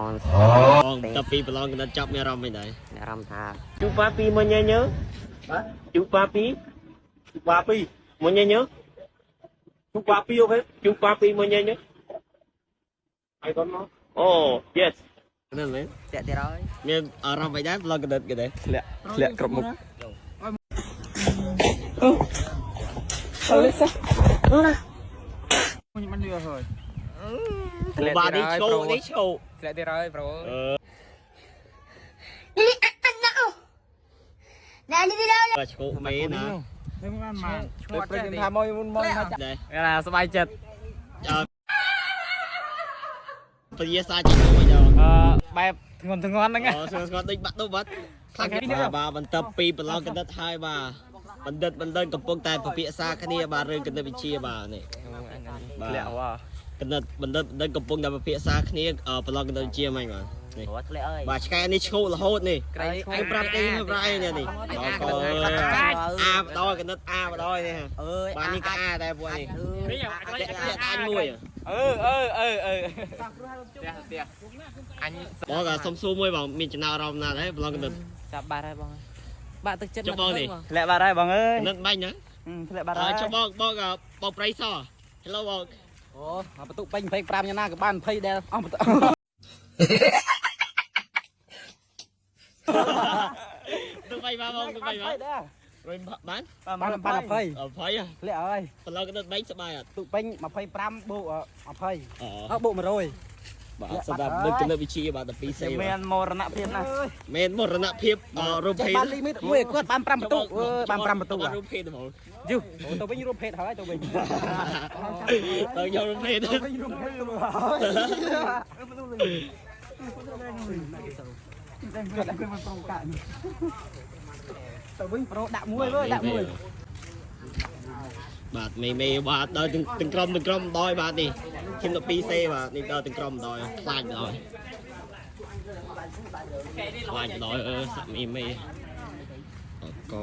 on តែពីប្រឡងកណ្ដាប់ចាប់មានអារម្មណ៍មិនដែរ អារម្មណ៍ថា ជូប៉ាពីមកញ៉ែញើជូប៉ាពីមកញ៉ែញើជូប៉ាពីអូខេជូប៉ាពីមកញ៉ែញើ I don't know អូ yes นั่นเลย តែទៀតហើយ មានអារម្មណ៍មិនដែរប្រឡងកណ្ដាប់គេដែរធ្លាក់គ្រប់មុខ มันเรือเหรอ បាទនេះឈោនេះឈោ ធ្លាក់ទៀតហើយប្រូ បាទឈោមេណា เฮ้ยมันมาช่วยกันทำมอยมุนมอยมาจับ ដែរ นะสบายចិត្ត ពជាសាច់ជាមួយដល់ បែបធ្ងន់ហ្នឹង អូស្គាល់ដូចបាក់ទៅបាត់ខ្លាំងបាទបន្ទាប់ពីប្រឡងកណ្ដាប់ហើយបាទបណ្ឌិតកំពុងតែពិភាក្សាគ្នាបាទរឿងគណិតវិទ្យាបាទនេះធ្លាក់វ៉ាគណិតបណ្ឌិតកំពុងតែពិភាក្សាគ្នាប្រឡងគណិតវិទ្យាហ្មងបាទនេះ ព្រោះធ្លាក់អើយ បាទឆ្កែនេះឈោរហូតនេះឯងប្រាប់ទេប្រាប់ឯងនេះដល់ក៏អាបដល់កណិតអាបដល់នេះ អើយ បាទនេះក៏អាដែរពួកនេះ នេះ អាញមួយ ផ្ទះអញ បងក៏សុំសួរមួយបងមានចំណាប់អារម្មណ៍ណាដែរប្រឡងកណិត ចាប់បាត់ហើយបងបាក់ទឹកចិត្ត ចុះបងនេះ ធ្លាក់បាត់ហើយបងអើយ កណិតបាញ់ណា ធ្លាក់បាត់ហើយ ចុះបងបងប្រៃស Hello បង អូបន្ទុកពេញ25យ៉ាងណាក៏បាន20ដែរអស់បន្ទុក ទៅបាយបងទៅបាយបងរួយបាន បាន20 20ហ៎ ធ្លាក់ហើយ ប្រឡងកណិតបាញ់សបាយអត់ ទុកពេញ25បូក20 អូ អត់បូក100 បាទសម្រាប់នឹងគណិតវិទ្យាបាទ12សេ មានមរណភាពណា មែនមរណភាពរូបភេទ បានលីមីតមួយគាត់បាន5បន្ទុកបាន5បន្ទុក រូបភេទហ្មង យូទៅវិញរូបភេទហើយទៅវិញ ទៅយករូបភេទ ទៅវិញរូបភេទគាត់ឲ្យមិនប្រងកាក់ទៅវិញប្រូដាក់មួយវើដាក់មួយ បាទមេបាទដល់ទាំងក្រុមដល់បាទនេះឈិន12សេបាទនេះដល់ទាំងក្រុមដល់ខ្លាចដល់សាក់មេអត់ក៏